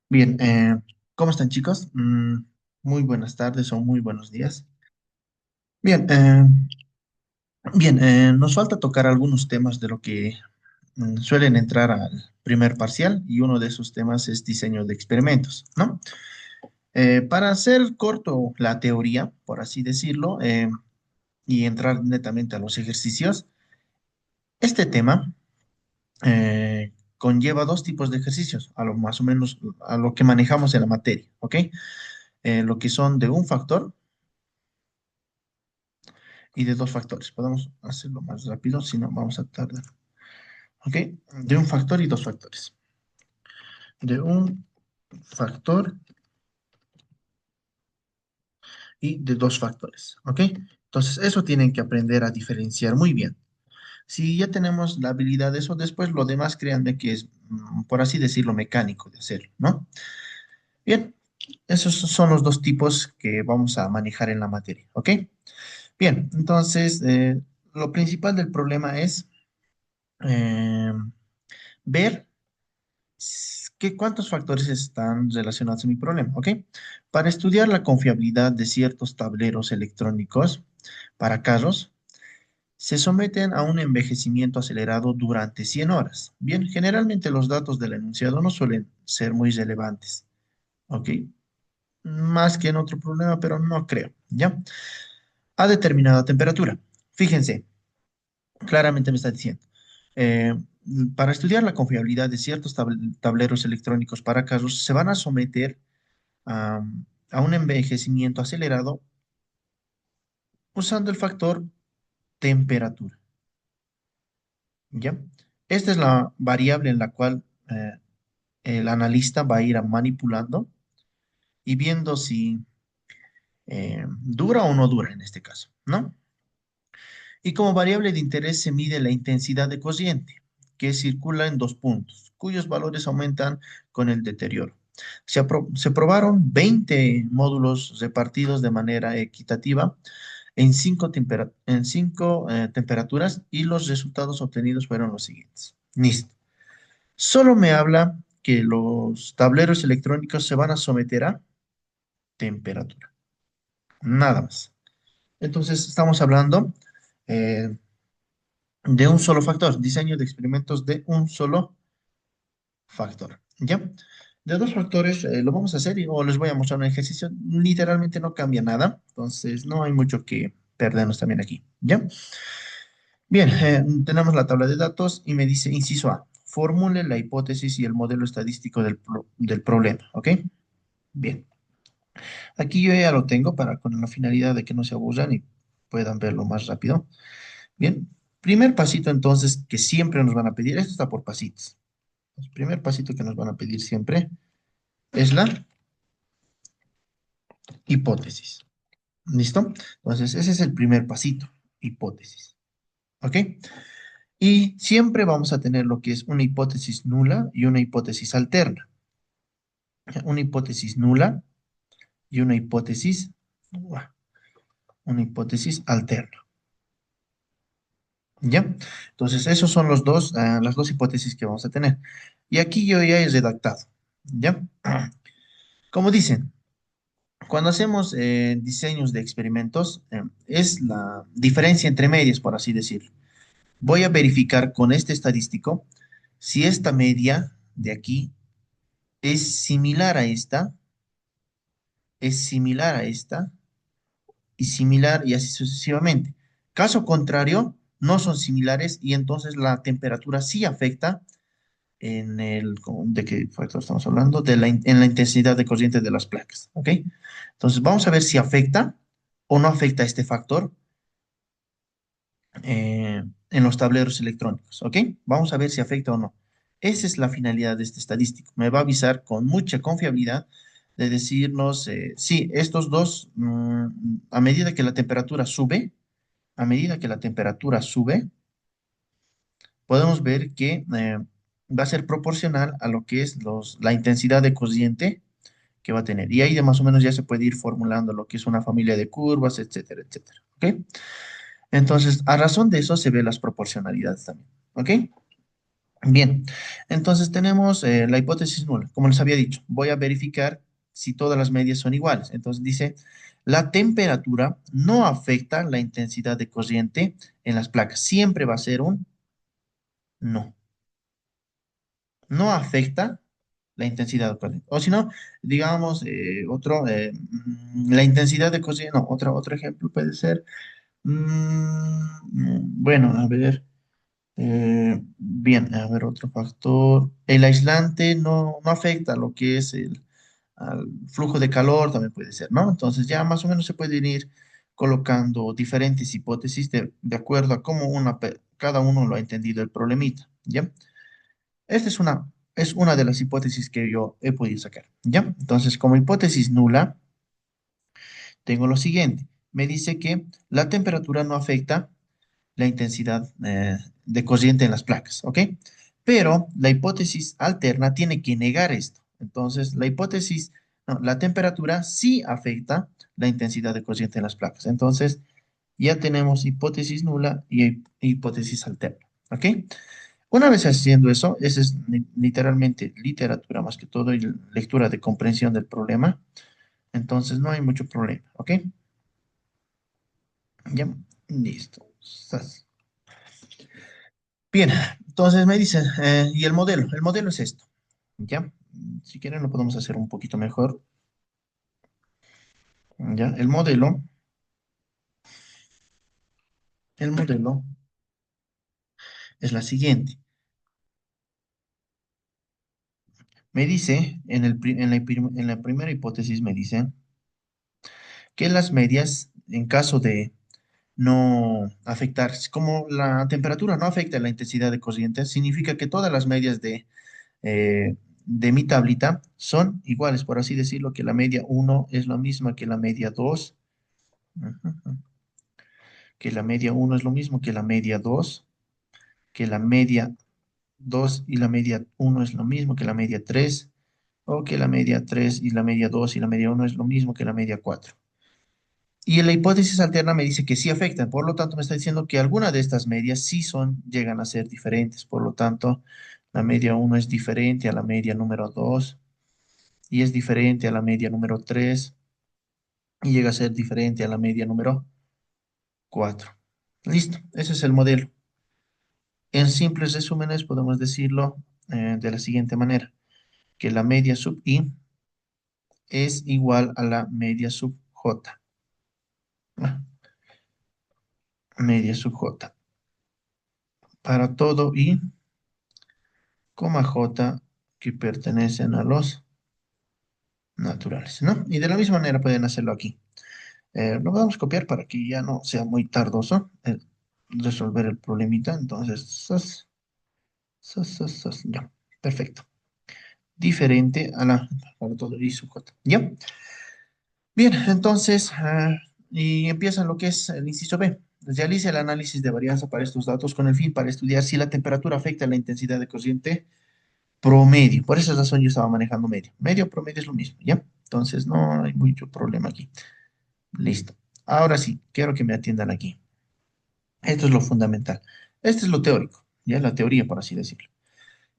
Bien, ¿cómo están chicos? Muy buenas tardes o muy buenos días. Bien, nos falta tocar algunos temas de lo que suelen entrar al primer parcial y uno de esos temas es diseño de experimentos, ¿no? Para hacer corto la teoría, por así decirlo, y entrar netamente a los ejercicios, este tema conlleva dos tipos de ejercicios, a lo más o menos a lo que manejamos en la materia, ¿ok? Lo que son de un factor y de dos factores. Podemos hacerlo más rápido, si no vamos a tardar. ¿Ok? De un factor y dos factores. De un factor y de dos factores. ¿Ok? Entonces, eso tienen que aprender a diferenciar muy bien. Si ya tenemos la habilidad de eso, después lo demás, créanme que es, por así decirlo, mecánico de hacerlo, ¿no? Bien, esos son los dos tipos que vamos a manejar en la materia, ¿ok? Bien, entonces, lo principal del problema es eh, ver cuántos factores están relacionados a mi problema, ¿ok? Para estudiar la confiabilidad de ciertos tableros electrónicos para carros, se someten a un envejecimiento acelerado durante 100 horas. Bien, generalmente los datos del enunciado no suelen ser muy relevantes, ¿ok? Más que en otro problema, pero no creo, ¿ya? A determinada temperatura. Fíjense, claramente me está diciendo. eh, para estudiar la confiabilidad de ciertos tableros electrónicos para carros, se van a someter a, a un envejecimiento acelerado usando el factor temperatura, ¿ya? Esta es la variable en la cual el analista va a ir manipulando y viendo si dura o no dura en este caso, ¿no? Y como variable de interés se mide la intensidad de corriente, que circula en dos puntos, cuyos valores aumentan con el deterioro. Se probaron 20 módulos repartidos de manera equitativa en cinco temperaturas y los resultados obtenidos fueron los siguientes. Listo. Solo me habla que los tableros electrónicos se van a someter a temperatura. Nada más. Entonces, estamos hablando eh, de un solo factor, diseño de experimentos de un solo factor. ¿Ya? De dos factores lo vamos a hacer o les voy a mostrar un ejercicio. Literalmente no cambia nada, entonces no hay mucho que perdernos también aquí. ¿Ya? Bien, tenemos la tabla de datos y me dice, inciso A, formule la hipótesis y el modelo estadístico del problema, ¿ok? Bien, aquí yo ya lo tengo para con la finalidad de que no se aburran y puedan verlo más rápido. Bien, primer pasito entonces que siempre nos van a pedir, esto está por pasitos. El primer pasito que nos van a pedir siempre es la hipótesis. ¿Listo? Entonces, ese es el primer pasito, hipótesis, ¿ok? Y siempre vamos a tener lo que es una hipótesis nula y una hipótesis alterna. Una hipótesis nula y una hipótesis alterna. ¿Ya? Entonces, esos son las dos hipótesis que vamos a tener. Y aquí yo ya he redactado. ¿Ya? Como dicen, cuando hacemos diseños de experimentos, es la diferencia entre medias, por así decirlo. Voy a verificar con este estadístico si esta media de aquí es similar a esta, es similar a esta y similar y así sucesivamente. Caso contrario, no son similares y entonces la temperatura sí afecta ¿de qué factor estamos hablando? En la intensidad de corriente de las placas, ¿ok? Entonces vamos a ver si afecta o no afecta este factor en los tableros electrónicos, ¿ok? Vamos a ver si afecta o no. Esa es la finalidad de este estadístico. Me va a avisar con mucha confiabilidad de decirnos, sí, estos dos, a medida que la temperatura sube, a medida que la temperatura sube, podemos ver que va a ser proporcional a lo que es la intensidad de corriente que va a tener. Y ahí de más o menos ya se puede ir formulando lo que es una familia de curvas, etcétera, etcétera. ¿Ok? Entonces, a razón de eso se ve las proporcionalidades también. ¿Ok? Bien, entonces tenemos la hipótesis nula. Como les había dicho, voy a verificar si todas las medias son iguales. Entonces dice, la temperatura no afecta la intensidad de corriente en las placas. Siempre va a ser un no. No afecta la intensidad de corriente. O si no, digamos, la intensidad de corriente, no, otro ejemplo puede ser, bueno, a ver. Bien, a ver, otro factor. El aislante no afecta lo que es al flujo de calor, también puede ser, ¿no? Entonces ya más o menos se pueden ir colocando diferentes hipótesis de acuerdo a cómo cada uno lo ha entendido el problemita, ¿ya? Esta es una de las hipótesis que yo he podido sacar, ¿ya? Entonces, como hipótesis nula, tengo lo siguiente. Me dice que la temperatura no afecta la intensidad de corriente en las placas, ¿ok? Pero la hipótesis alterna tiene que negar esto. Entonces, no, la temperatura sí afecta la intensidad de corriente en las placas. Entonces, ya tenemos hipótesis nula y hipótesis alterna, ¿ok? Una vez haciendo eso, esa es literalmente literatura más que todo y lectura de comprensión del problema. Entonces, no hay mucho problema, ¿ok? Ya, listo. Bien, entonces me dicen, ¿y el modelo? El modelo es esto, ¿ya? Si quieren lo podemos hacer un poquito mejor, ¿ya? El modelo es la siguiente. Me dice, en la primera hipótesis me dice que las medias, en caso de no afectar, como la temperatura no afecta la intensidad de corriente, significa que todas las medias de mi tablita son iguales, por así decirlo, que la media uno es la misma que la media 2. Que la media uno es lo mismo que la media 2, que la media 2 y la media uno es lo mismo que la media 3, o que la media 3 y la media 2 y la media uno es lo mismo que la media 4. Y en la hipótesis alterna me dice que sí afectan, por lo tanto me está diciendo que alguna de estas medias sí llegan a ser diferentes, por lo tanto la media uno es diferente a la media número 2 y es diferente a la media número 3 y llega a ser diferente a la media número 4. Listo, ese es el modelo. En simples resúmenes podemos decirlo de la siguiente manera, que la media sub i es igual a la media sub j. Ah, media sub j. Para todo i, coma j que pertenecen a los naturales, ¿no? Y de la misma manera pueden hacerlo aquí. Lo vamos a copiar para que ya no sea muy tardoso resolver el problemita. Entonces, ya, perfecto. Diferente a para todo i sub j. ¿Ya? Bien, entonces, y empieza lo que es el inciso B. Realice el análisis de varianza para estos datos con el fin para estudiar si la temperatura afecta la intensidad de corriente promedio. Por esa razón yo estaba manejando medio. Medio promedio es lo mismo, ¿ya? Entonces no hay mucho problema aquí. Listo. Ahora sí, quiero que me atiendan aquí. Esto es lo fundamental. Este es lo teórico, ¿ya? La teoría, por así decirlo,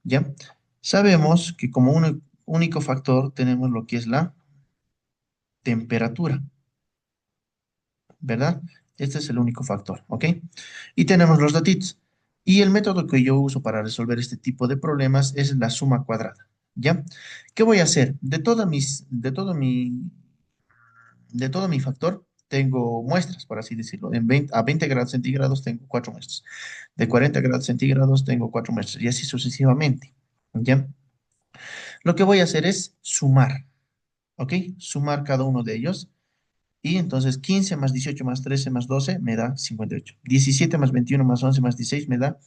¿ya? Sabemos que como un único factor tenemos lo que es la temperatura. ¿Verdad? Este es el único factor, ¿ok? Y tenemos los datitos. Y el método que yo uso para resolver este tipo de problemas es la suma cuadrada, ¿ya? ¿Qué voy a hacer? De todo mi factor, tengo muestras, por así decirlo. A 20 grados centígrados tengo 4 muestras. De 40 grados centígrados tengo 4 muestras. Y así sucesivamente, ¿ya? Lo que voy a hacer es sumar, ¿ok? Sumar cada uno de ellos. Y entonces 15 más 18 más 13 más 12 me da 58. 17 más 21 más 11 más 16 me da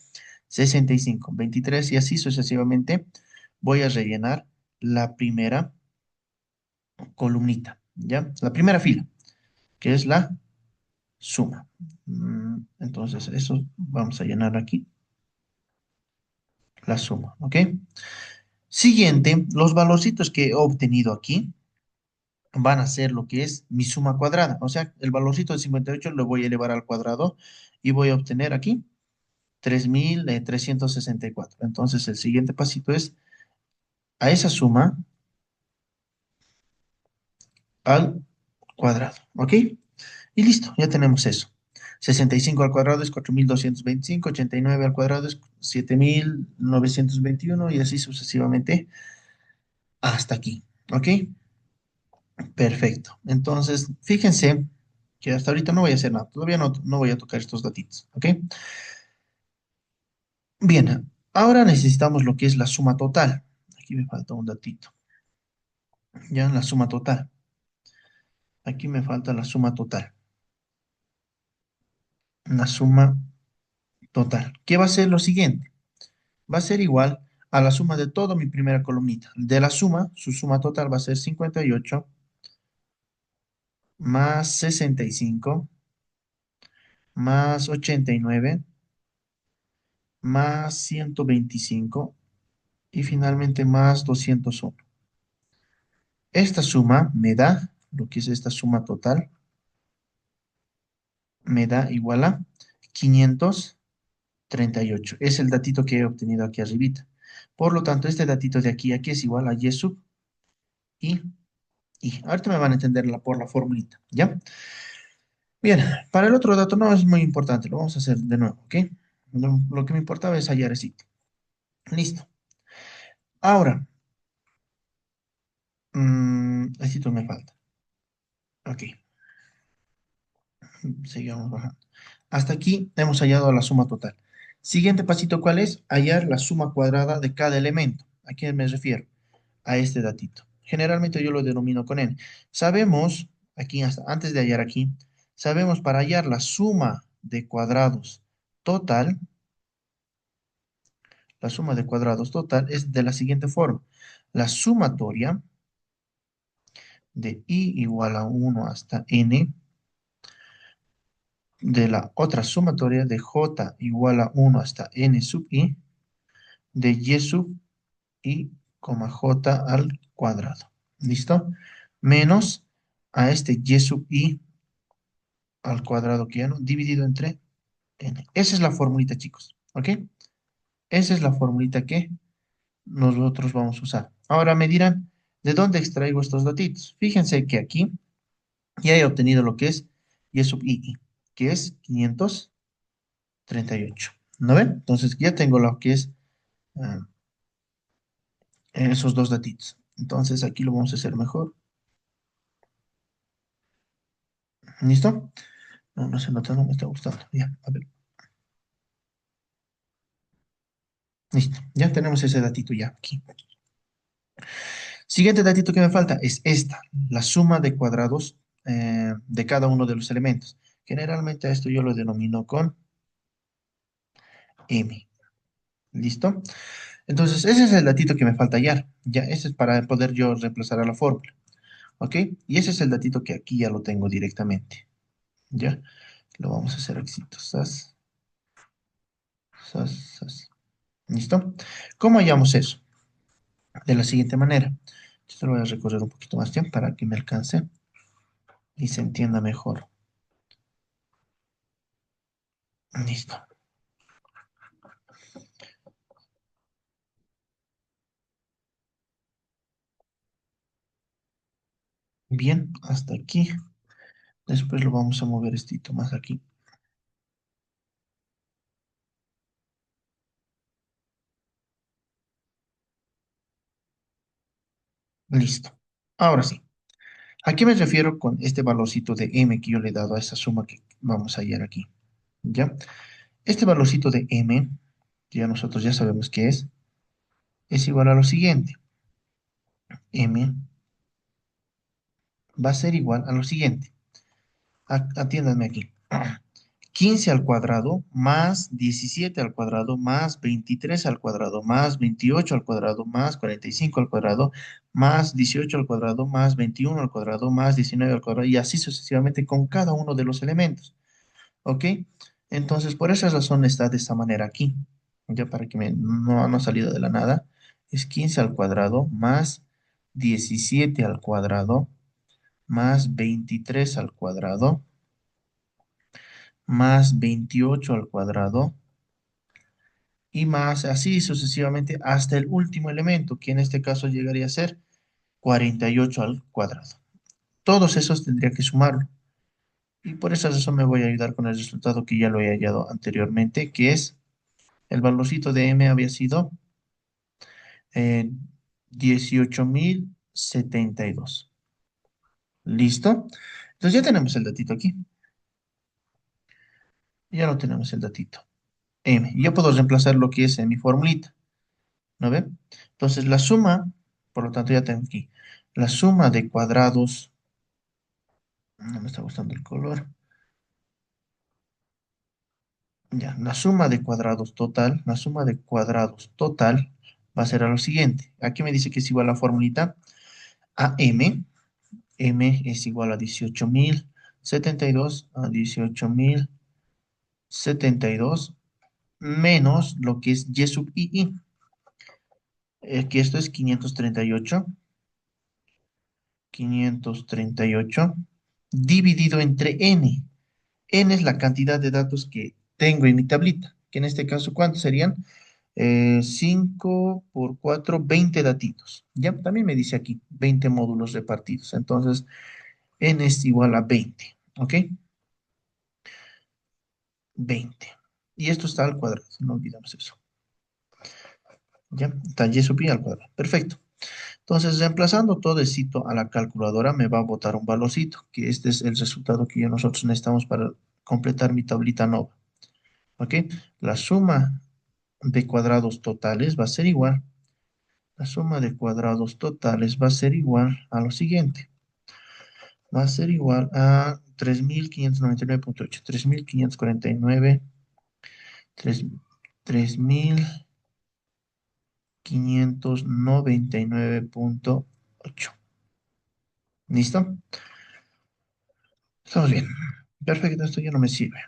65. 23 y así sucesivamente voy a rellenar la primera columnita, ¿ya? La primera fila, que es la suma. Entonces eso vamos a llenar aquí, la suma, ¿ok? Siguiente, los valorcitos que he obtenido aquí van a ser lo que es mi suma cuadrada. O sea, el valorcito de 58 lo voy a elevar al cuadrado y voy a obtener aquí 3.364. Entonces, el siguiente pasito es a esa suma al cuadrado, ¿ok? Y listo, ya tenemos eso. 65 al cuadrado es 4.225, 89 al cuadrado es 7.921 y así sucesivamente hasta aquí, ¿ok? Perfecto. Entonces, fíjense que hasta ahorita no voy a hacer nada, todavía no voy a tocar estos datitos, ¿ok? Bien, ahora necesitamos lo que es la suma total. Aquí me falta un datito. Ya, la suma total. Aquí me falta la suma total. La suma total. ¿Qué va a ser lo siguiente? Va a ser igual a la suma de toda mi primera columnita. De la suma, su suma total va a ser 58 más 65 más 89 más 125 y finalmente más 201. Esta suma me da, lo que es esta suma total, me da igual a 538. Es el datito que he obtenido aquí arribita. Por lo tanto, este datito de aquí es igual a y sub i i. Ahorita me van a entender por la formulita, ¿ya? Bien, para el otro dato no es muy importante, lo vamos a hacer de nuevo, ¿ok? Lo que me importaba es hallar el sitio. Listo. Ahora, el sitio me falta. Ok, sigamos bajando. Hasta aquí hemos hallado la suma total. Siguiente pasito, ¿cuál es? Hallar la suma cuadrada de cada elemento. ¿A quién me refiero? A este datito. Generalmente yo lo denomino con n. Sabemos, aquí antes de hallar aquí, sabemos para hallar la suma de cuadrados total, la suma de cuadrados total es de la siguiente forma. La sumatoria de i igual a 1 hasta n, de la otra sumatoria de j igual a 1 hasta n sub i, de y sub i, j al cuadrado. ¿Listo? Menos a este y sub i al cuadrado que ya no, dividido entre n. Esa es la formulita, chicos. ¿Ok? Esa es la formulita que nosotros vamos a usar. Ahora me dirán, ¿de dónde extraigo estos datitos? Fíjense que aquí ya he obtenido lo que es y sub i, que es 538. ¿No ven? Entonces ya tengo lo que es ah, esos dos datitos. Entonces aquí lo vamos a hacer mejor. ¿Listo? No, no se nota, no me está gustando. Ya, a ver. Listo. Ya tenemos ese datito ya aquí. Siguiente datito que me falta es esta, la suma de cuadrados de cada uno de los elementos. Generalmente a esto yo lo denomino con M. ¿Listo? Entonces, ese es el datito que me falta hallar. Ya, ese es para poder yo reemplazar a la fórmula. ¿Ok? Y ese es el datito que aquí ya lo tengo directamente. ¿Ya? Lo vamos a hacer aquí. Sas, sas, sas. ¿Listo? ¿Cómo hallamos eso? De la siguiente manera. Esto lo voy a recorrer un poquito más tiempo para que me alcance y se entienda mejor. Listo. Bien, hasta aquí. Después lo vamos a mover estito más aquí. Listo. Ahora sí. ¿A qué me refiero con este valorcito de m que yo le he dado a esa suma que vamos a hallar aquí? ¿Ya? Este valorcito de m, que ya nosotros ya sabemos qué es igual a lo siguiente. M va a ser igual a lo siguiente. Atiéndanme aquí. 15 al cuadrado más 17 al cuadrado más 23 al cuadrado más 28 al cuadrado más 45 al cuadrado más 18 al cuadrado más 21 al cuadrado más 19 al cuadrado y así sucesivamente con cada uno de los elementos. ¿Ok? Entonces, por esa razón está de esta manera aquí. Ya para que no ha salido de la nada. Es 15 al cuadrado más 17 al cuadrado más 23 al cuadrado más 28 al cuadrado y más así sucesivamente hasta el último elemento, que en este caso llegaría a ser 48 al cuadrado. Todos esos tendría que sumarlo. Y por esa razón me voy a ayudar con el resultado que ya lo he hallado anteriormente, que es el valorcito de m había sido eh, 18.072. ¿Listo? Entonces ya tenemos el datito aquí. Ya lo tenemos el datito. M. Yo puedo reemplazar lo que es en mi formulita. ¿No ve? Entonces la suma, por lo tanto ya tengo aquí, la suma de cuadrados, no me está gustando el color, ya, la suma de cuadrados total, la suma de cuadrados total va a ser a lo siguiente. Aquí me dice que es igual a la formulita a m, m es igual a 18.072 a 18.072 menos lo que es y sub i, que esto es 538 dividido entre n. N es la cantidad de datos que tengo en mi tablita, que en este caso, ¿cuántos serían? 5 por 4, 20 datitos. Ya también me dice aquí 20 módulos repartidos. Entonces, N es igual a 20. ¿Ok? 20. Y esto está al cuadrado, no olvidemos eso. Ya, está y sub i al cuadrado. Perfecto. Entonces, reemplazando todo esto a la calculadora, me va a botar un valorcito, que este es el resultado que ya nosotros necesitamos para completar mi tablita nova. ¿Ok? La suma de cuadrados totales va a ser igual. La suma de cuadrados totales va a ser igual a lo siguiente. Va a ser igual a 3.599.8. 3.549. 3.599.8. ¿Listo? Estamos bien. Perfecto, esto ya no me sirve.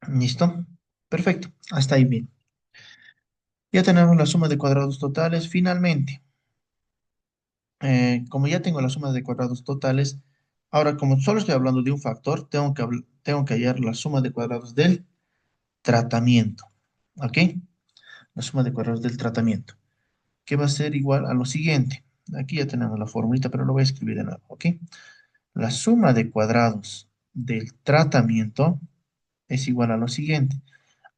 ¿Listo? Perfecto. Hasta ahí bien. Ya tenemos la suma de cuadrados totales. Finalmente, como ya tengo la suma de cuadrados totales, ahora como solo estoy hablando de un factor, tengo que hallar la suma de cuadrados del tratamiento. ¿Ok? La suma de cuadrados del tratamiento, que va a ser igual a lo siguiente. Aquí ya tenemos la formulita, pero lo voy a escribir de nuevo. ¿Ok? La suma de cuadrados del tratamiento es igual a lo siguiente.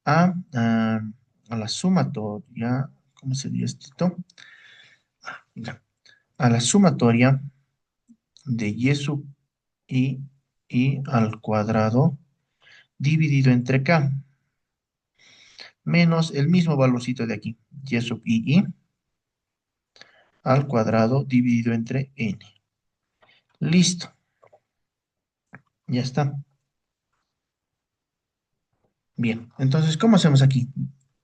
A, a la sumatoria, ¿cómo sería esto? Ya. A la sumatoria de y sub i, i al cuadrado dividido entre k, menos el mismo valorcito de aquí, y sub i al cuadrado dividido entre n. Listo, ya está. Bien, entonces, ¿cómo hacemos aquí?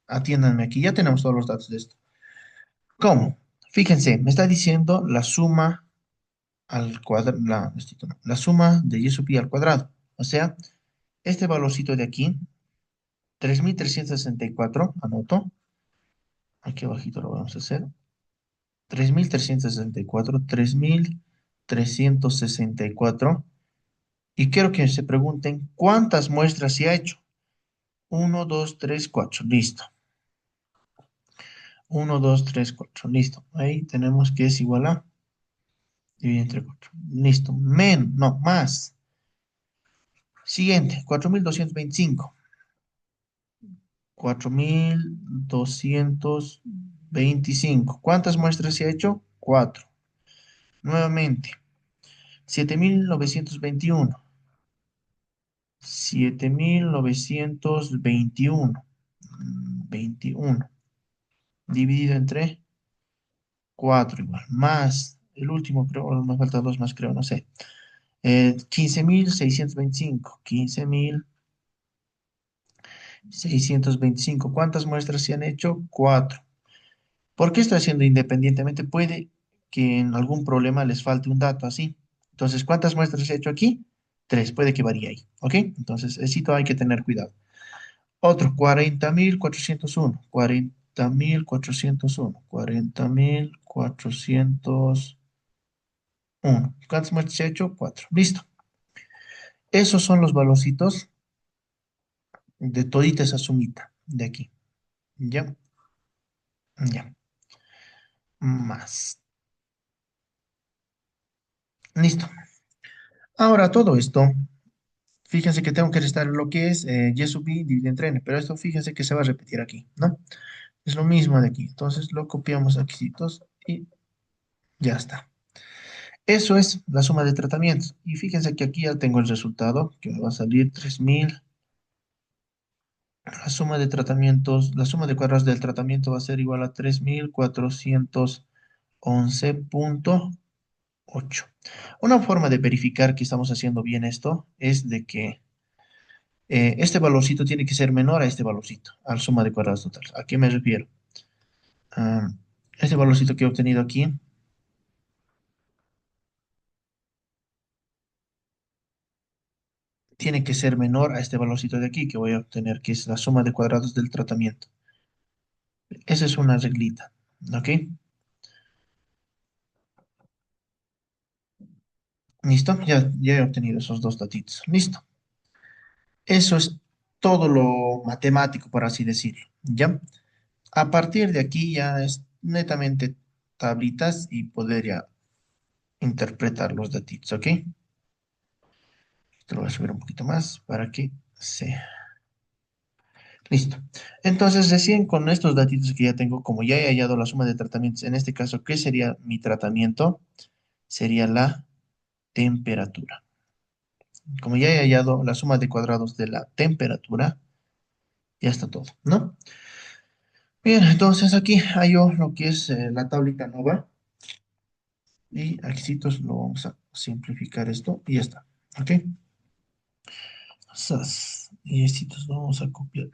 Atiéndanme aquí, ya tenemos todos los datos de esto. ¿Cómo? Fíjense, me está diciendo la suma al cuadrado, la suma de y sub i al cuadrado. O sea, este valorcito de aquí, 3.364, anoto, aquí abajito lo vamos a hacer, 3.364, 3.364, y quiero que se pregunten cuántas muestras se ha hecho. Uno, 2, 3, 4, listo. Uno, 2, 3, 4, listo. Ahí tenemos que es igual a, dividir entre 4, listo. No, más. Siguiente, 4.225. 4.225. ¿Cuántas muestras se ha hecho? 4. Nuevamente, 7.921. 7.921. 21. Dividido entre 4 igual. Más, el último creo, o me falta 2 más creo, no sé. 15.625. 15.625. ¿Cuántas muestras se han hecho? 4. ¿Por qué estoy haciendo independientemente? Puede que en algún problema les falte un dato así. Entonces, ¿cuántas muestras he hecho aquí? 3. Puede que varíe ahí. ¿Ok? Entonces, eso hay que tener cuidado. Otro, 40.401. 40.401. 40.401. ¿Cuántas muestras he hecho? 4. Listo. Esos son los valorcitos de todita esa sumita de aquí. Ya, ya, más. Listo. Ahora todo esto, fíjense que tengo que restar lo que es y subí, dividir entre n, pero esto fíjense que se va a repetir aquí, ¿no? Es lo mismo de aquí. Entonces lo copiamos aquí y ya está. Eso es la suma de tratamientos. Y fíjense que aquí ya tengo el resultado, que me va a salir 3000. La suma de tratamientos, la suma de cuadrados del tratamiento va a ser igual a 3411,8. Una forma de verificar que estamos haciendo bien esto es de que este valorcito tiene que ser menor a este valorcito, a la suma de cuadrados totales. ¿A qué me refiero? Ah, este valorcito que he obtenido aquí tiene que ser menor a este valorcito de aquí que voy a obtener, que es la suma de cuadrados del tratamiento. Esa es una reglita, ¿ok? ¿Listo? Ya he obtenido esos dos datitos. Listo. Eso es todo lo matemático, por así decirlo, ¿ya? A partir de aquí ya es netamente tablitas y poder ya interpretar los datitos, ¿ok? Te lo voy a subir un poquito más para que se... Listo. Entonces, recién con estos datitos que ya tengo, como ya he hallado la suma de tratamientos, en este caso, ¿qué sería mi tratamiento? Sería la temperatura. Como ya he hallado la suma de cuadrados de la temperatura, ya está todo, ¿no? Bien, entonces aquí hallo lo que es la tablita nova y aquí lo vamos a simplificar esto y ya está, ¿ok? Y estos lo vamos a copiar,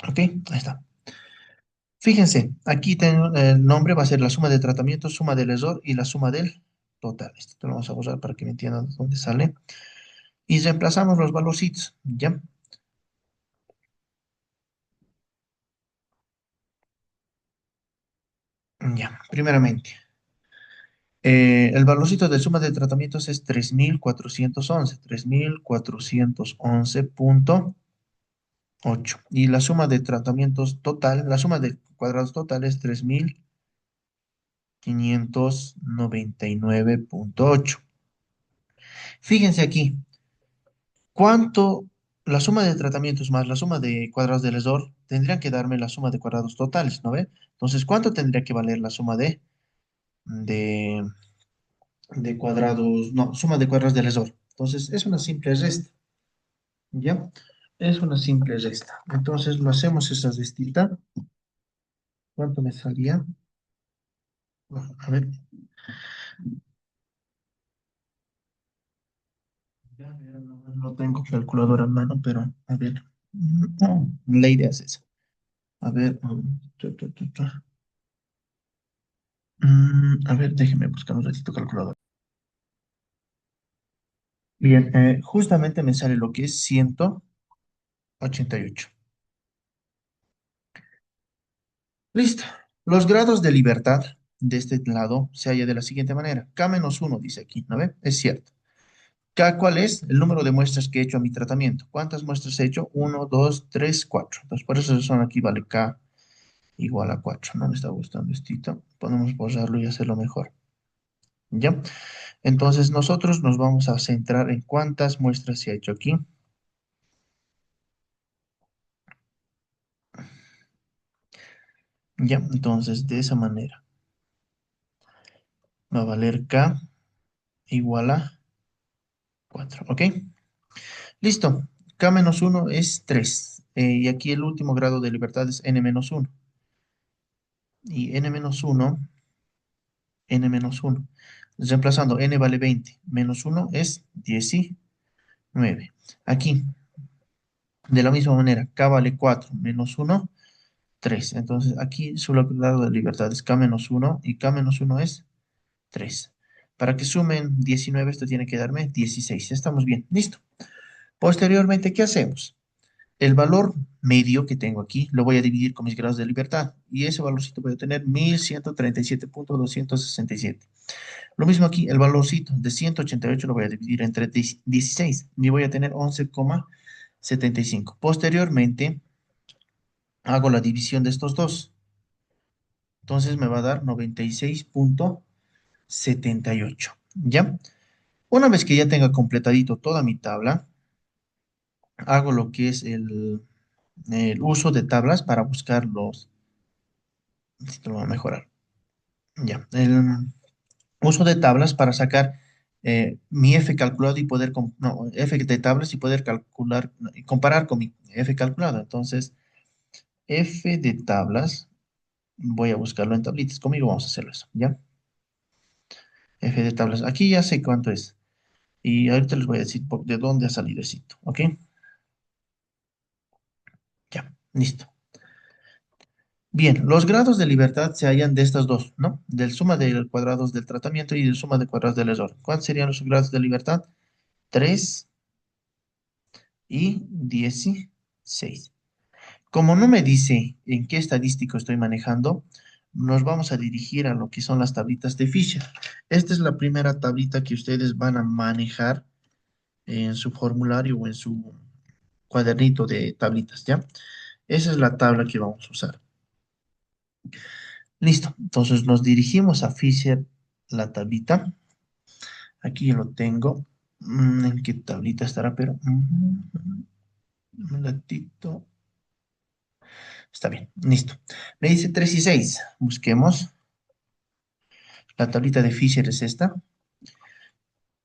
¿ok? Ahí está. Fíjense, aquí tengo el nombre, va a ser la suma de tratamiento, suma del error y la suma del total. Esto lo vamos a borrar para que me entiendan dónde sale. Y reemplazamos los valorcitos, ¿ya? Ya, primeramente. El valorcito de suma de tratamientos es 3411,8. Y la suma de tratamientos total, la suma de cuadrados total es 3599,8. Fíjense aquí, ¿cuánto la suma de tratamientos más la suma de cuadrados del error tendrían que darme la suma de cuadrados totales, ¿no ve? Entonces, ¿cuánto tendría que valer la suma de, de cuadrados, no, suma de cuadrados del error? Entonces, es una simple resta, ¿ya? Es una simple resta. Entonces, lo hacemos esa restita. ¿Cuánto me salía? Bueno, a ver, ya no tengo calculadora en mano, pero a ver. La idea es esa. A ver, a ver, déjeme buscar un ratito calculadora. Bien, justamente me sale lo que es 188. Listo. Los grados de libertad de este lado se halla de la siguiente manera. K-1 dice aquí, ¿no ve? Es cierto. K, ¿cuál es? El número de muestras que he hecho a mi tratamiento. ¿Cuántas muestras he hecho? Uno, 2, 3, 4. Entonces, por eso son aquí, vale K igual a 4. No me está gustando esto. Podemos borrarlo y hacerlo mejor. ¿Ya? Entonces, nosotros nos vamos a centrar en cuántas muestras se ha hecho aquí. ¿Ya? Entonces, de esa manera va a valer K igual a 4. ¿Ok? Listo. K-1 es 3. Y aquí el último grado de libertad es N-1. Y N-1. Reemplazando, N vale 20. Menos 1 es 19. Aquí, de la misma manera, K vale 4. Menos 1, 3. Entonces, aquí su grado de libertad es K-1 y K-1 es 3. Para que sumen 19, esto tiene que darme 16. Estamos bien. Listo. Posteriormente, ¿qué hacemos? El valor medio que tengo aquí lo voy a dividir con mis grados de libertad y ese valorcito voy a tener 1137,267. Lo mismo aquí, el valorcito de 188 lo voy a dividir entre 16 y voy a tener 11,75. Posteriormente, Hago la división de estos dos. Entonces me va a dar 96,78. ¿Ya? Una vez que ya tenga completadito toda mi tabla, hago lo que es el uso de tablas para buscar los... Esto lo voy a mejorar. Ya. El uso de tablas para sacar mi F calculado y poder... No, F de tablas y poder calcular, y comparar con mi F calculado. Entonces, F de tablas, voy a buscarlo en tablitas. Conmigo vamos a hacerlo eso, ¿ya? F de tablas. Aquí ya sé cuánto es. Y ahorita les voy a decir de dónde ha salido el sitio, ¿ok? Ya, listo. Bien, los grados de libertad se hallan de estas dos, ¿no? Del suma de cuadrados del tratamiento y del suma de cuadrados del error. ¿Cuáles serían los grados de libertad? 3 y 16. Como no me dice en qué estadístico estoy manejando, nos vamos a dirigir a lo que son las tablitas de Fisher. Esta es la primera tablita que ustedes van a manejar en su formulario o en su cuadernito de tablitas, ¿ya? Esa es la tabla que vamos a usar. Listo, entonces nos dirigimos a Fisher, la tablita. Aquí lo tengo. ¿En qué tablita estará? Pero un ratito. Está bien, listo. Me dice 3 y 6. Busquemos. La tablita de Fisher es esta.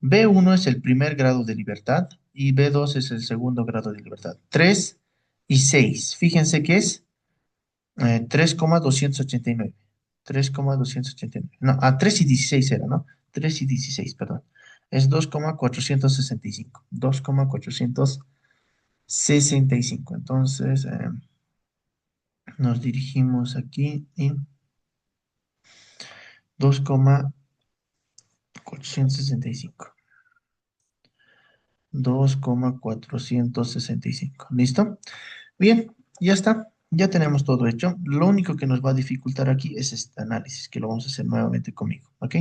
B1 es el primer grado de libertad y B2 es el segundo grado de libertad. 3 y 6. Fíjense que es 3,289. 3,289. No, 3 y 16 era, ¿no? 3 y 16, perdón. Es 2,465. 2,465. Entonces, nos dirigimos aquí y 2,465. 2,465. ¿Listo? Bien, ya está. Ya tenemos todo hecho. Lo único que nos va a dificultar aquí es este análisis, que lo vamos a hacer nuevamente conmigo. ¿Ok?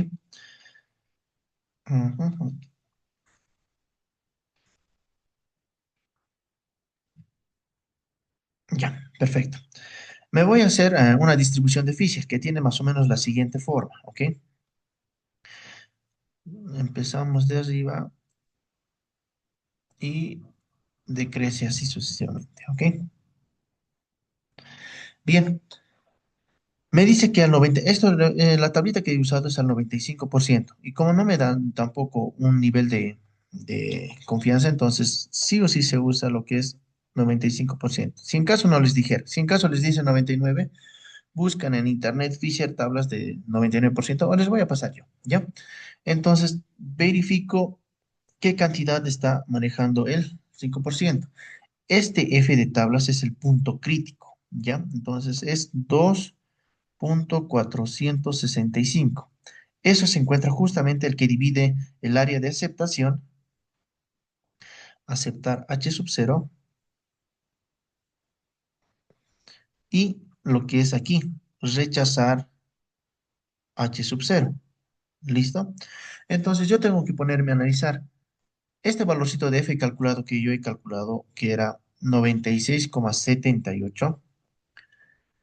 Ujú. Ya, perfecto. Me voy a hacer una distribución de Fisher que tiene más o menos la siguiente forma. ¿Ok? Empezamos de arriba y decrece así sucesivamente. ¿Ok? Bien, me dice que al 90, la tablita que he usado es al 95%. Y como no me dan tampoco un nivel de confianza, entonces sí o sí se usa lo que es 95%. Si en caso no les dijera, si en caso les dice 99, buscan en internet Fisher tablas de 99% o les voy a pasar yo, ¿ya? Entonces verifico qué cantidad está manejando el 5%. Este F de tablas es el punto crítico, ¿ya? Entonces es 2,465. Eso se encuentra justamente el que divide el área de aceptación, aceptar H sub 0, y lo que es aquí, rechazar H sub 0. ¿Listo? Entonces yo tengo que ponerme a analizar este valorcito de F calculado que yo he calculado, que era 96,78.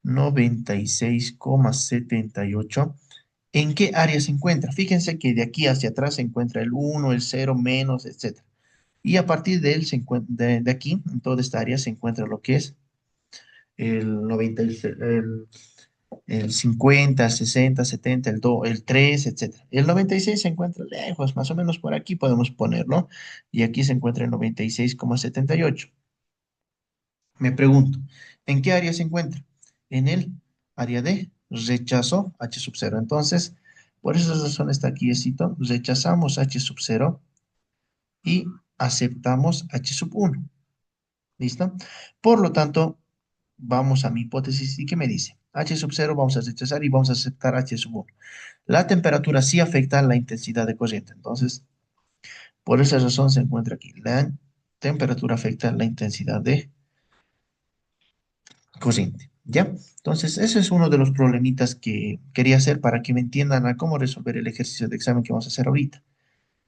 96,78. ¿En qué área se encuentra? Fíjense que de aquí hacia atrás se encuentra el uno, el cero, menos, etcétera. Y a partir de él de aquí, en toda esta área, se encuentra lo que es el 96, el 50, 60, 70, el 2, el 3, etcétera. El 96 se encuentra lejos, más o menos por aquí podemos ponerlo. Y aquí se encuentra el 96,78. Me pregunto, ¿en qué área se encuentra? En el área de rechazo H sub 0. Entonces, por esa razón está aquí escrito, rechazamos H sub 0 y aceptamos H sub 1. ¿Listo? Por lo tanto, vamos a mi hipótesis y ¿qué me dice? H sub 0 vamos a rechazar y vamos a aceptar H sub 1. La temperatura sí afecta la intensidad de corriente. Entonces, por esa razón se encuentra aquí. La temperatura afecta la intensidad de corriente. ¿Ya? Entonces, ese es uno de los problemitas que quería hacer para que me entiendan a cómo resolver el ejercicio de examen que vamos a hacer ahorita.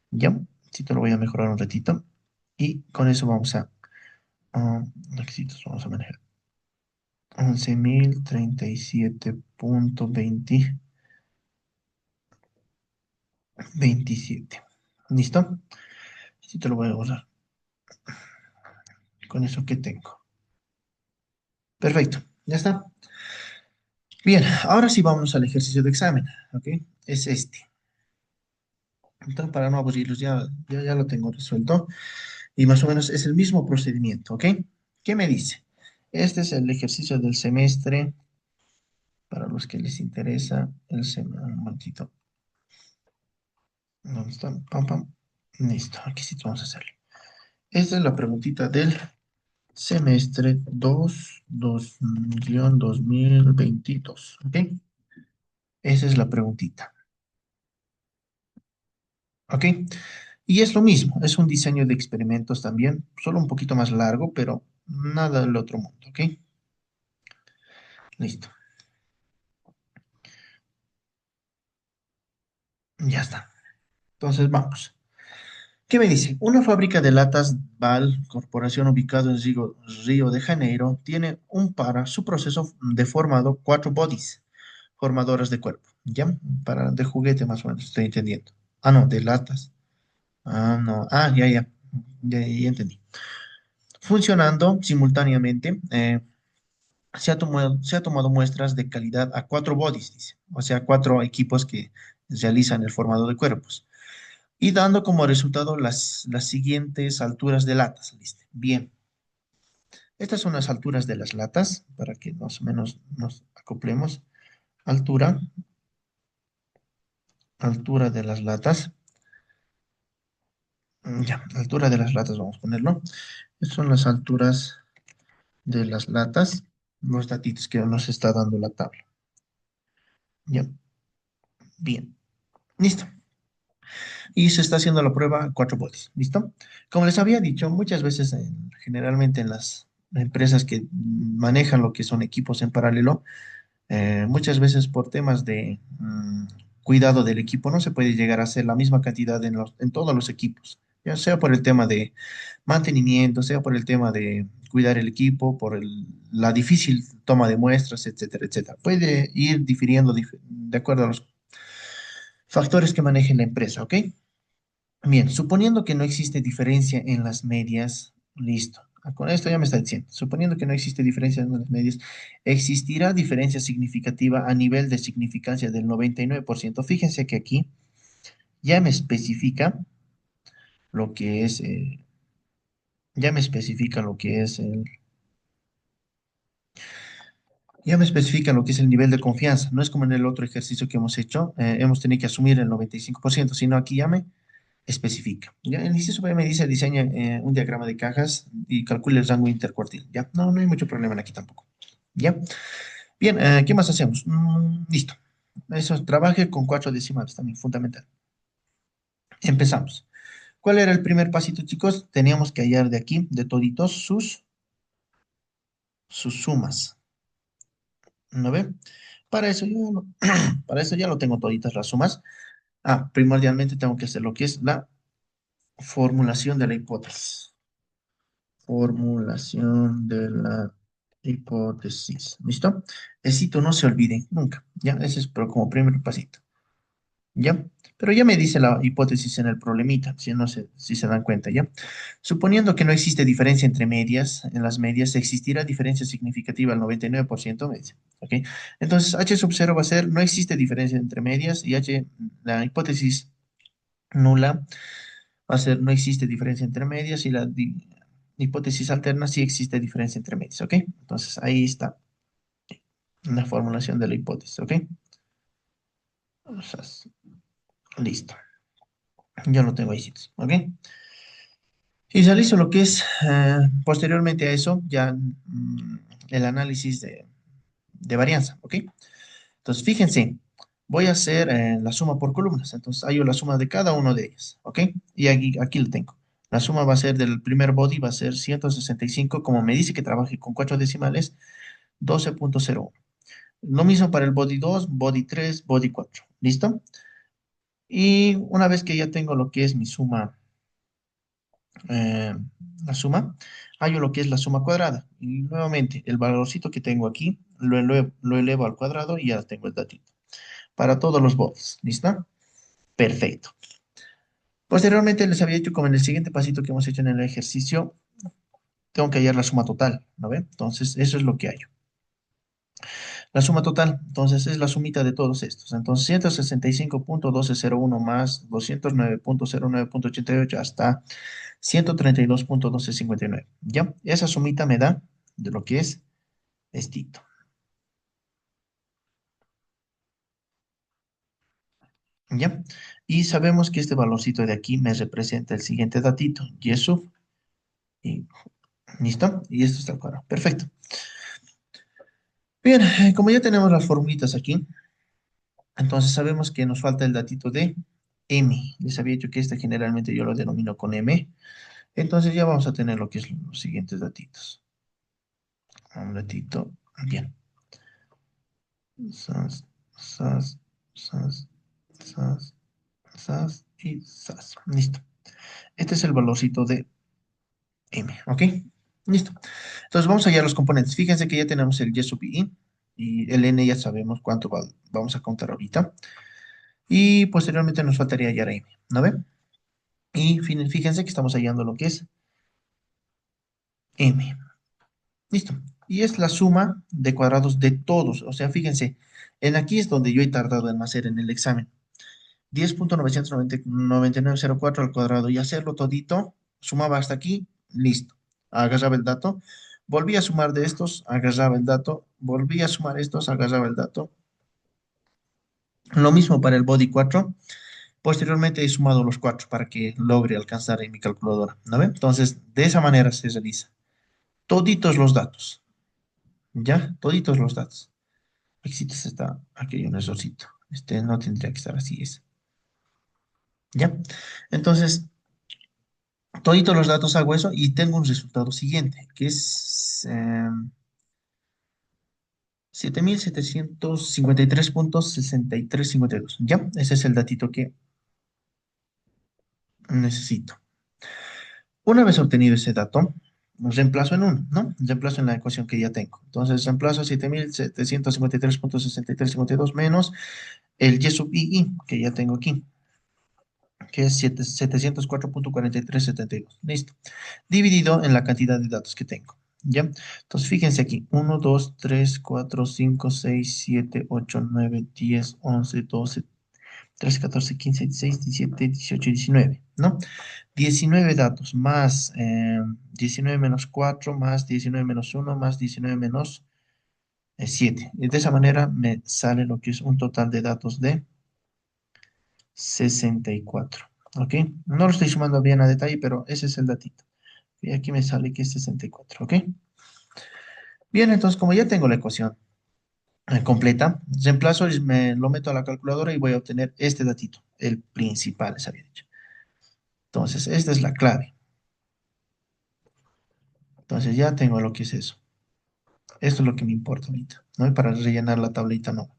¿Ya? Sí, te lo voy a mejorar un ratito. Y con eso vamos a... requisitos vamos a manejar. 11.037.27. ¿Listo? Sí te lo voy a borrar con eso que tengo. Perfecto, ya está. Bien, ahora sí vamos al ejercicio de examen, ¿ok? Es este. Entonces, para no aburrirlos, ya lo tengo resuelto. Y más o menos es el mismo procedimiento, ¿ok? ¿Qué me dice? Este es el ejercicio del semestre, para los que les interesa el semestre. Un momentito. ¿Dónde está? Pam, pam. Listo, aquí sí vamos a hacerlo. Esta es la preguntita del semestre 2022, ¿ok? Esa es la preguntita, ¿ok? Y es lo mismo, es un diseño de experimentos también, solo un poquito más largo, pero nada del otro mundo, ¿ok? Listo, ya está. Entonces vamos. ¿Qué me dice? Una fábrica de latas Val, corporación ubicada en Río de Janeiro, tiene para su proceso de formado cuatro bodies, formadoras de cuerpo, ¿ya? Para de juguete más o menos, estoy entendiendo. Ah, no, de latas. Ah, no. Ah, ya entendí. Funcionando simultáneamente, se ha tomado muestras de calidad a cuatro bodies, dice, o sea, cuatro equipos que realizan el formado de cuerpos, y dando como resultado las siguientes alturas de latas. ¿Listo? Bien, estas son las alturas de las latas, para que más o menos nos acoplemos. Altura, altura de las latas. Ya, altura de las latas, vamos a ponerlo. Estas son las alturas de las latas, los datitos que nos está dando la tabla. Ya, bien, listo. Y se está haciendo la prueba a cuatro botes. ¿Listo? Como les había dicho, muchas veces, generalmente en las empresas que manejan lo que son equipos en paralelo, muchas veces por temas de cuidado del equipo no se puede llegar a hacer la misma cantidad en todos los equipos, ya sea por el tema de mantenimiento, sea por el tema de cuidar el equipo, por la difícil toma de muestras, etcétera, etcétera. Puede ir difiriendo de acuerdo a los factores que maneje la empresa, ¿ok? Bien, suponiendo que no existe diferencia en las medias, listo. Con esto ya me está diciendo. Suponiendo que no existe diferencia en las medias, existirá diferencia significativa a nivel de significancia del 99%. Fíjense que aquí ya me especifica lo que es, ya me especifica lo que es ya me especifica lo que es el nivel de confianza. No es como en el otro ejercicio que hemos hecho, hemos tenido que asumir el 95%, sino aquí ya me especifica. Ya el inciso B me dice diseña un diagrama de cajas y calcule el rango intercuartil. Ya, no hay mucho problema aquí tampoco. Ya. Bien, ¿qué más hacemos? Listo. Eso, trabaje con cuatro decimales también, fundamental. Empezamos. ¿Cuál era el primer pasito, chicos? Teníamos que hallar de aquí, de toditos, sus sumas. ¿No ve? Para eso, para eso ya lo tengo toditas las sumas. Ah, primordialmente tengo que hacer lo que es la formulación de la hipótesis. Formulación de la hipótesis. ¿Listo? Esito no se olvide nunca. ¿Ya? Ese es pero como primer pasito. ¿Ya? Pero ya me dice la hipótesis en el problemita, si no se, si se dan cuenta, ¿ya? Suponiendo que no existe diferencia entre medias, en las medias existirá diferencia significativa al 99%, me dice, ¿ok? Entonces, H sub 0 va a ser, no existe diferencia entre medias, y H, la hipótesis nula, va a ser, no existe diferencia entre medias, y la hipótesis alterna, sí existe diferencia entre medias, ¿ok? Entonces, ahí está la formulación de la hipótesis, ¿ok? O sea, listo, ya lo tengo ahí, ¿ok? Y realizo lo que es, posteriormente a eso, ya el análisis de varianza, ¿ok? Entonces, fíjense, voy a hacer la suma por columnas. Entonces, hallo la suma de cada uno de ellas, ¿ok? Y aquí lo tengo. La suma va a ser del primer body, va a ser 165, como me dice que trabaje con cuatro decimales, 12.01. Lo mismo para el body 2, body 3, body 4. ¿Listo? Y una vez que ya tengo lo que es mi suma eh, la suma, hallo lo que es la suma cuadrada. Y nuevamente, el valorcito que tengo aquí lo elevo al cuadrado y ya tengo el datito. Para todos los bodes, ¿listo? Perfecto. Posteriormente les había dicho como en el siguiente pasito que hemos hecho en el ejercicio, tengo que hallar la suma total, ¿no ve? Entonces, eso es lo que hallo. La suma total, entonces, es la sumita de todos estos. Entonces, 165.1201 más 209.09.88 hasta 132.1259. ¿Ya? Esa sumita me da de lo que es estito. ¿Ya? Y sabemos que este valorcito de aquí me representa el siguiente datito, y sub. Y, ¿listo? Y esto está claro. Perfecto. Bien, como ya tenemos las formulitas aquí, entonces sabemos que nos falta el datito de M. Les había dicho que este generalmente yo lo denomino con M. Entonces ya vamos a tener lo que es los siguientes datitos. Un datito. Bien. Sas, sas, sas, sas, sas y sas. Listo. Este es el valorcito de M. ¿Ok? Listo. Entonces vamos allá a los componentes. Fíjense que ya tenemos el Y sub I y el N ya sabemos cuánto vamos a contar ahorita. Y posteriormente nos faltaría hallar M. ¿No ven? Y fíjense que estamos hallando lo que es M. Listo. Y es la suma de cuadrados de todos. O sea, fíjense, en aquí es donde yo he tardado en hacer en el examen. 10.999.04 al cuadrado y hacerlo todito, sumaba hasta aquí, listo. Agarraba el dato, volví a sumar de estos, agarraba el dato, volví a sumar estos, agarraba el dato. Lo mismo para el body 4. Posteriormente he sumado los cuatro para que logre alcanzar en mi calculadora, ¿no ve? Entonces, de esa manera se realiza. Toditos los datos, ¿ya? Toditos los datos. Aquí sí está, aquí hay un errorcito. Este no tendría que estar así, es. ¿Ya? Entonces, toditos los datos hago eso y tengo un resultado siguiente, que es 7.753.6352. ¿Ya? Ese es el datito que necesito. Una vez obtenido ese dato, reemplazo en uno, ¿no? Reemplazo en la ecuación que ya tengo. Entonces, reemplazo 7.753.6352 menos el y sub I, que ya tengo aquí, que es 704.4372. Listo. Dividido en la cantidad de datos que tengo. ¿Ya? Entonces, fíjense aquí. 1, 2, 3, 4, 5, 6, 7, 8, 9, 10, 11, 12, 13, 14, 15, 16, 17, 18, 19, ¿no? 19 datos más 19 menos 4 más 19 menos uno más 19 menos 7. Y de esa manera me sale lo que es un total de datos de 64. ¿Ok? No lo estoy sumando bien a detalle, pero ese es el datito. Y aquí me sale que es 64. ¿Ok? Bien, entonces como ya tengo la ecuación completa, reemplazo y me lo meto a la calculadora y voy a obtener este datito, el principal, les había dicho. Entonces, esta es la clave. Entonces ya tengo lo que es eso. Esto es lo que me importa ahorita, ¿no? Y para rellenar la tablita no.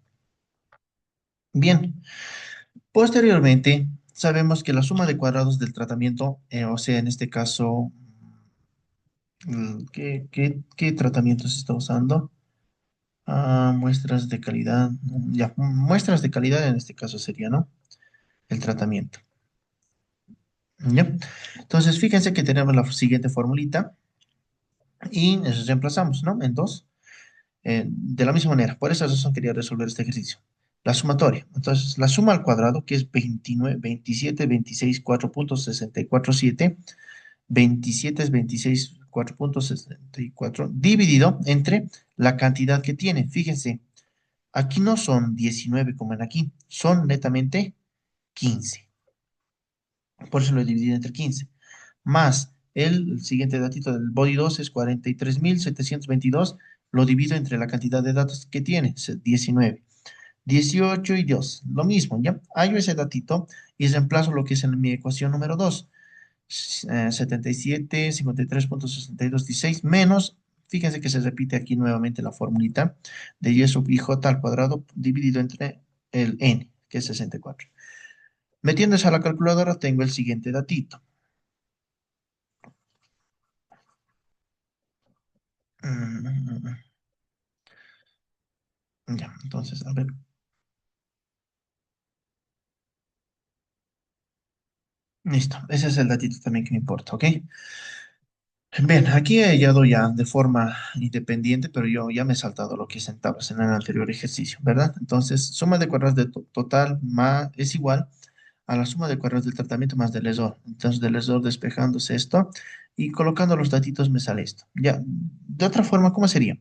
Bien, posteriormente sabemos que la suma de cuadrados del tratamiento, o sea, en este caso, ¿qué tratamiento se está usando? Muestras de calidad, ya, muestras de calidad en este caso sería, ¿no? El tratamiento. ¿Ya? Entonces, fíjense que tenemos la siguiente formulita y reemplazamos, ¿no? En dos. De la misma manera, por esa razón quería resolver este ejercicio. La sumatoria. Entonces, la suma al cuadrado, que es 29, 27, 26, 4.647, 27 es 26, 4.64, dividido entre la cantidad que tiene. Fíjense, aquí no son 19 como en aquí, son netamente 15. Por eso lo he dividido entre 15. Más el siguiente datito del body 2 es 43.722. Lo divido entre la cantidad de datos que tiene, 19. 18 y 2, lo mismo, ¿ya? Hallo ese datito y reemplazo lo que es en mi ecuación número 2. 77, 53.6216 menos, fíjense que se repite aquí nuevamente la formulita de y sub i j al cuadrado dividido entre el n, que es 64. Metiendo eso a la calculadora tengo el siguiente datito. Mm, mm, Ya, entonces, a ver. Listo. Ese es el datito también que me importa, ¿ok? Bien, aquí he hallado ya de forma independiente, pero yo ya me he saltado lo que es en tablas en el anterior ejercicio, ¿verdad? Entonces, suma de cuadrados de total más, es igual a la suma de cuadrados del tratamiento más del error. Entonces, del error despejándose esto y colocando los datitos me sale esto. Ya, de otra forma, ¿cómo sería?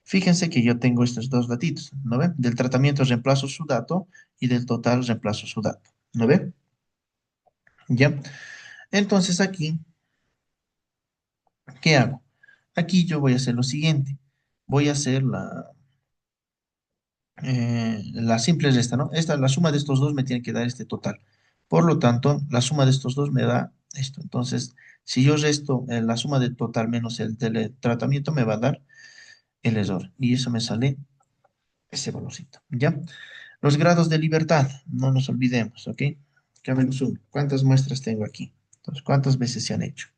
Fíjense que yo tengo estos dos datitos, ¿no ve? Del tratamiento reemplazo su dato y del total reemplazo su dato, ¿no ve? Ya. Entonces aquí, ¿qué hago? Aquí yo voy a hacer lo siguiente. Voy a hacer la simple resta, ¿no? La suma de estos dos me tiene que dar este total. Por lo tanto, la suma de estos dos me da esto. Entonces, si yo resto la suma del total menos el del tratamiento, me va a dar el error. Y eso me sale ese valorcito, ¿ya? Los grados de libertad, no nos olvidemos, ¿ok? K menos uno. ¿Cuántas muestras tengo aquí? Entonces, ¿cuántas veces se han hecho?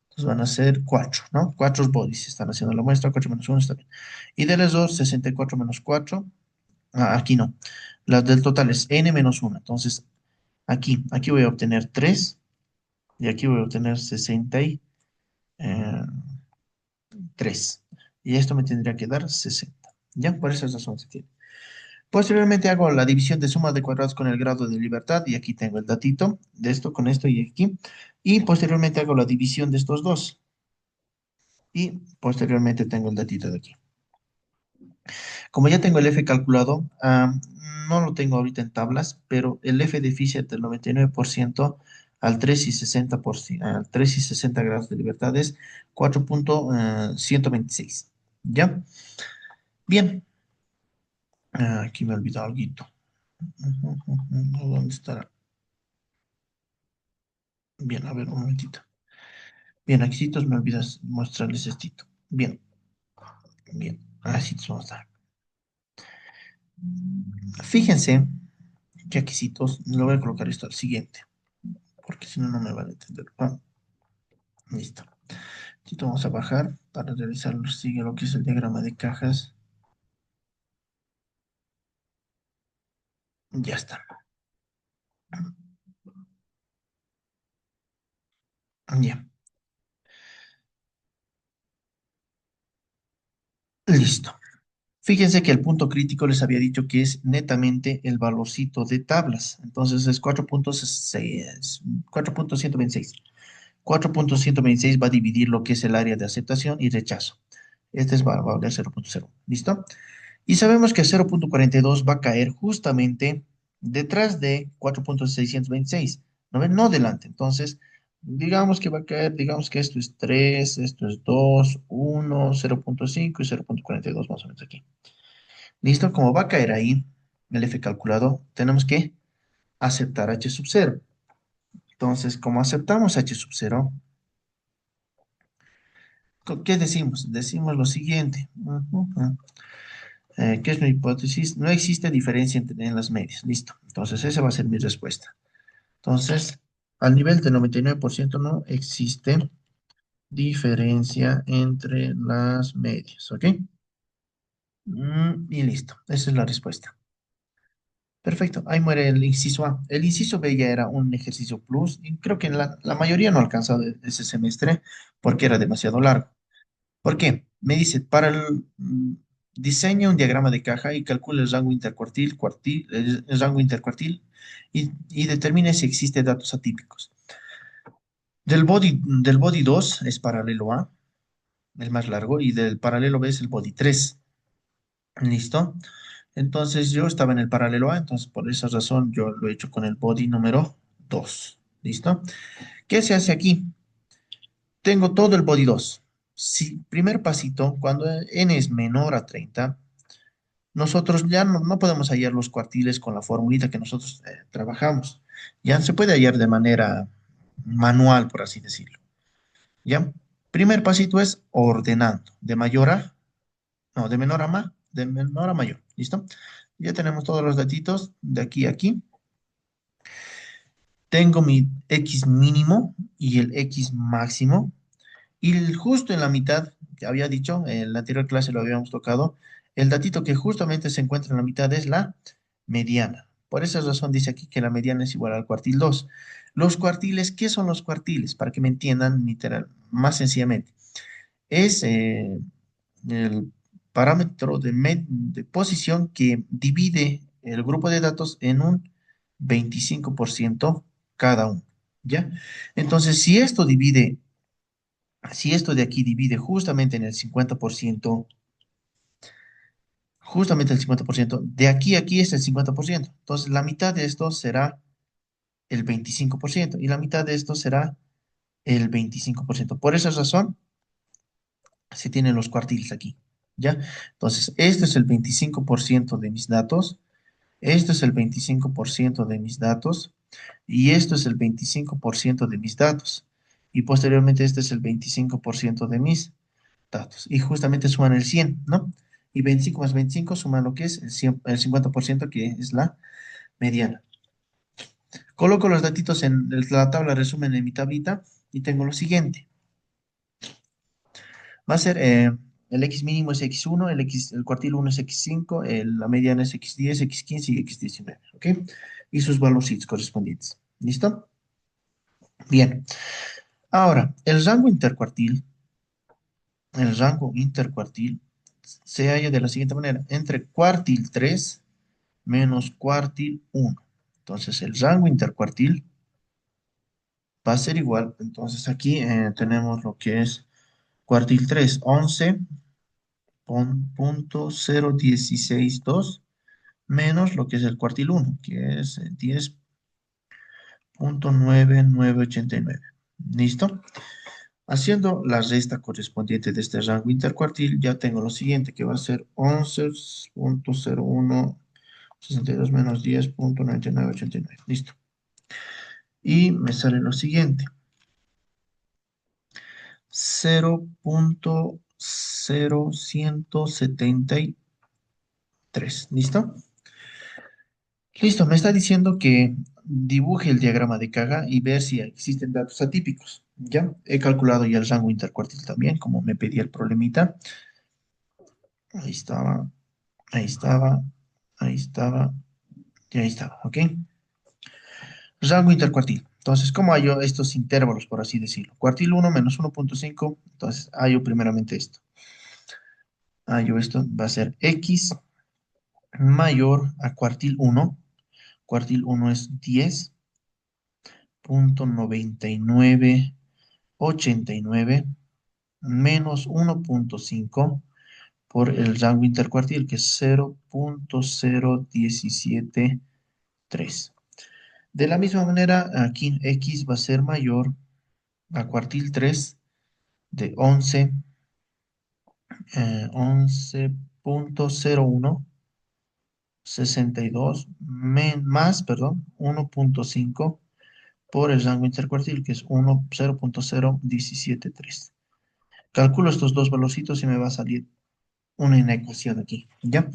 Entonces van a ser cuatro, ¿no? Cuatro bodies están haciendo la muestra, 4 menos uno está bien. Y del error, 64 menos 4. Aquí no. La del total es n menos uno. Entonces, aquí voy a obtener 3 y aquí voy a obtener 63. Y esto me tendría que dar 60. ¿Ya? Por esa razón se tiene. Posteriormente hago la división de suma de cuadrados con el grado de libertad y aquí tengo el datito de esto con esto y aquí. Y posteriormente hago la división de estos dos y posteriormente tengo el datito de aquí. Como ya tengo el F calculado, no lo tengo ahorita en tablas, pero el F deficit del 99% al 3 y 60%, al 3 y 60 grados de libertad es 4,126. ¿Ya? Bien. Aquí me he olvidado algo. ¿Dónde estará? Bien, a ver, un momentito. Bien, aquí me olvidas mostrarles esto. Bien, bien. Así vamos a dar. Fíjense que aquí le voy a colocar esto al siguiente, porque si no, no me van a entender. Listo. Aquí vamos a bajar para realizar sigue lo que es el diagrama de cajas. Ya está. Ya. Listo. Fíjense que el punto crítico les había dicho que es netamente el valorcito de tablas. Entonces es 4,6, 4,126. 4,126 va a dividir lo que es el área de aceptación y rechazo. Este va a valer 0,0. ¿Listo? Y sabemos que 0,42 va a caer justamente detrás de 4,626. ¿No ven? No delante. Entonces, digamos que va a caer, digamos que esto es 3, esto es 2, 1, 0,5 y 0,42 más o menos aquí. ¿Listo? Como va a caer ahí el F calculado, tenemos que aceptar H sub 0. Entonces, como aceptamos H sub 0, ¿qué decimos? Decimos lo siguiente. ¿Qué es mi hipótesis? No existe diferencia en las medias. Listo. Entonces, esa va a ser mi respuesta. Entonces, al nivel del 99% no existe diferencia entre las medias. ¿Ok? Y listo. Esa es la respuesta. Perfecto. Ahí muere el inciso A. El inciso B ya era un ejercicio plus y creo que la mayoría no ha alcanzado ese semestre porque era demasiado largo. ¿Por qué? Me dice, para el diseña un diagrama de caja y calcula el rango intercuartil, el rango intercuartil y determine si existe datos atípicos. Del body 2 es paralelo A, el más largo, y del paralelo B es el body 3. ¿Listo? Entonces yo estaba en el paralelo A, entonces por esa razón yo lo he hecho con el body número 2. ¿Listo? ¿Qué se hace aquí? Tengo todo el body 2. Si, primer pasito, cuando n es menor a 30, nosotros ya no podemos hallar los cuartiles con la formulita que nosotros trabajamos. Ya se puede hallar de manera manual, por así decirlo. ¿Ya? Primer pasito es ordenando, de mayor a, no, de menor a más, de menor a mayor. ¿Listo? Ya tenemos todos los datitos de aquí a aquí. Tengo mi X mínimo y el X máximo. Y justo en la mitad, que había dicho, en la anterior clase lo habíamos tocado, el datito que justamente se encuentra en la mitad es la mediana. Por esa razón dice aquí que la mediana es igual al cuartil 2. Los cuartiles, ¿qué son los cuartiles? Para que me entiendan literal, más sencillamente. Es el parámetro de posición que divide el grupo de datos en un 25% cada uno, ¿ya? Entonces, si esto de aquí divide justamente en el 50%, justamente el 50%, de aquí a aquí es el 50%. Entonces, la mitad de esto será el 25% y la mitad de esto será el 25%. Por esa razón, se tienen los cuartiles aquí, ¿ya? Entonces, esto es el 25% de mis datos, esto es el 25% de mis datos y esto es el 25% de mis datos. Y posteriormente este es el 25% de mis datos. Y justamente suman el 100, ¿no? Y 25 más 25 suman lo que es el 50% que es la mediana. Coloco los datitos en la tabla resumen en mi tablita y tengo lo siguiente. Va a ser el x mínimo es x1, el cuartil 1 es x5, la mediana es x10, x15 y x19, ¿ok? Y sus valorcitos correspondientes. ¿Listo? Bien. Ahora, el rango intercuartil se halla de la siguiente manera, entre cuartil 3 menos cuartil 1. Entonces, el rango intercuartil va a ser igual. Entonces, aquí tenemos lo que es cuartil 3, 11.0162 menos lo que es el cuartil 1, que es 10.9989. ¿Listo? Haciendo la resta correspondiente de este rango intercuartil, ya tengo lo siguiente, que va a ser 11.0162 menos 10.9989. Listo. Y me sale lo siguiente, 0.0173. ¿Listo? Listo, me está diciendo que dibuje el diagrama de Kaga y ver si existen datos atípicos. Ya, he calculado ya el rango intercuartil también, como me pedía el problemita. Ahí estaba, ahí estaba, ahí estaba, y ahí estaba, ¿ok? Rango intercuartil. Entonces, ¿cómo hallo estos intervalos, por así decirlo? Cuartil 1 menos 1.5, entonces hallo primeramente esto. Hallo esto, va a ser x mayor a cuartil 1. Cuartil 1 es 10.9989 menos 1.5 por el rango intercuartil, que es 0.0173. De la misma manera, aquí x va a ser mayor a cuartil 3 de 11.0162 más, perdón, 1.5 por el rango intercuartil, que es 0.0173. Calculo estos dos valorcitos y me va a salir una ecuación aquí, ¿ya?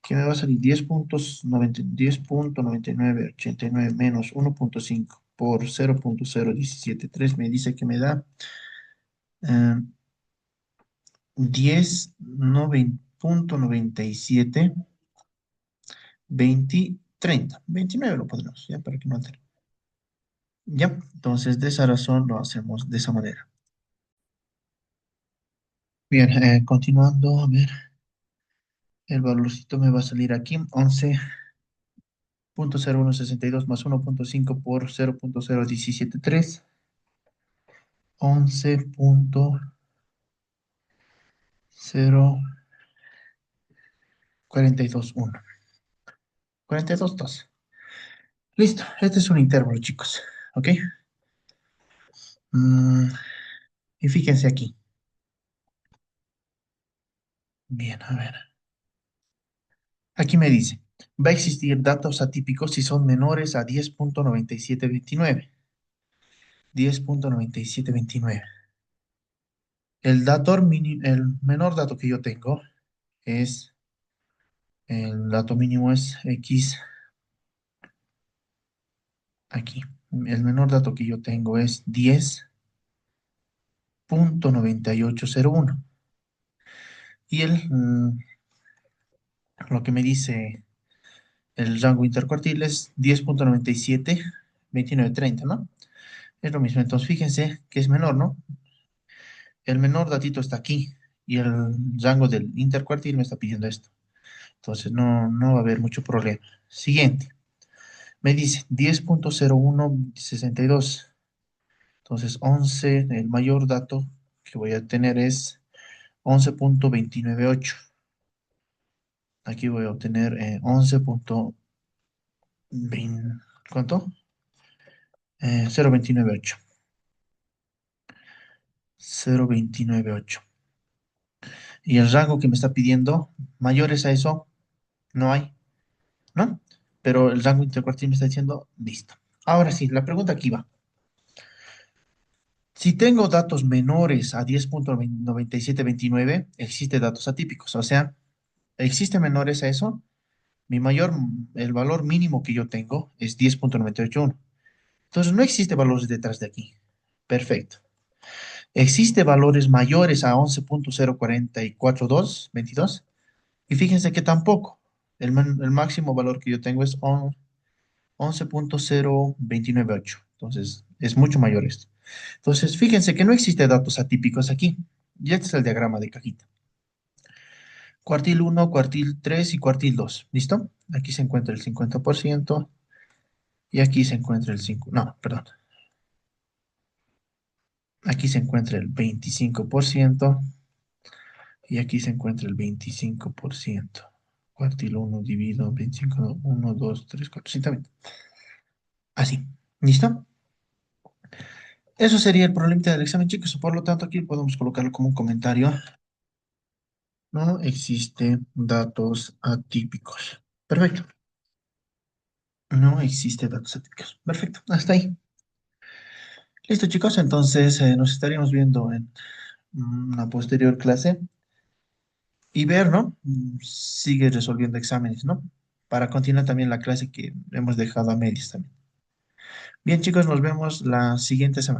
Que me va a salir 10.9989 menos 1.5 por 0.0173, me dice que me da 10.97, 20, 30, 29 lo podemos, ya, para que no altere. Ya, entonces de esa razón lo hacemos de esa manera. Bien, continuando, a ver, el valorcito me va a salir aquí, 11.0162 más 1.5 por 0.0173, 11.0421. 42.2. Listo, este es un intervalo, chicos. ¿Ok? Mm, y fíjense aquí. Bien, a ver. Aquí me dice, va a existir datos atípicos si son menores a 10.9729. 10.9729. El menor dato que yo tengo es, el dato mínimo es X aquí. El menor dato que yo tengo es 10.9801. Y lo que me dice el rango intercuartil es 10,97, 29,30, ¿no? Es lo mismo. Entonces, fíjense que es menor, ¿no? El menor datito está aquí y el rango del intercuartil me está pidiendo esto. Entonces, no va a haber mucho problema. Siguiente. Me dice 10,0162. Entonces, 11, el mayor dato que voy a tener es 11,298. Aquí voy a obtener 11,20. ¿Cuánto? 0,298. 0,298. Y el rango que me está pidiendo, mayores a eso, no hay, ¿no? Pero el rango intercuartil me está diciendo, listo. Ahora sí, la pregunta aquí va. Si tengo datos menores a 10,9729, existe datos atípicos. O sea, existe menores a eso. El valor mínimo que yo tengo es 10,981. Entonces, no existe valores detrás de aquí. Perfecto. Existe valores mayores a 11,044222. Y fíjense que tampoco. El máximo valor que yo tengo es 11,0298. Entonces, es mucho mayor esto. Entonces, fíjense que no existe datos atípicos aquí. Y este es el diagrama de cajita. Cuartil uno, cuartil 3 y cuartil 2. ¿Listo? Aquí se encuentra el 50% y aquí se encuentra el 5. No, perdón. Aquí se encuentra el 25% y aquí se encuentra el 25%. Cuartil uno dividido 25, 1, 2, 3, 4, 5. Así. ¿Listo? Eso sería el problema del examen, chicos. Por lo tanto, aquí podemos colocarlo como un comentario. No existen datos atípicos. Perfecto. No existe datos atípicos. Perfecto. Hasta ahí. Listo, chicos. Entonces, nos estaríamos viendo en una posterior clase y ver, ¿no? Sigue resolviendo exámenes, ¿no? Para continuar también la clase que hemos dejado a medias también. Bien, chicos, nos vemos la siguiente semana.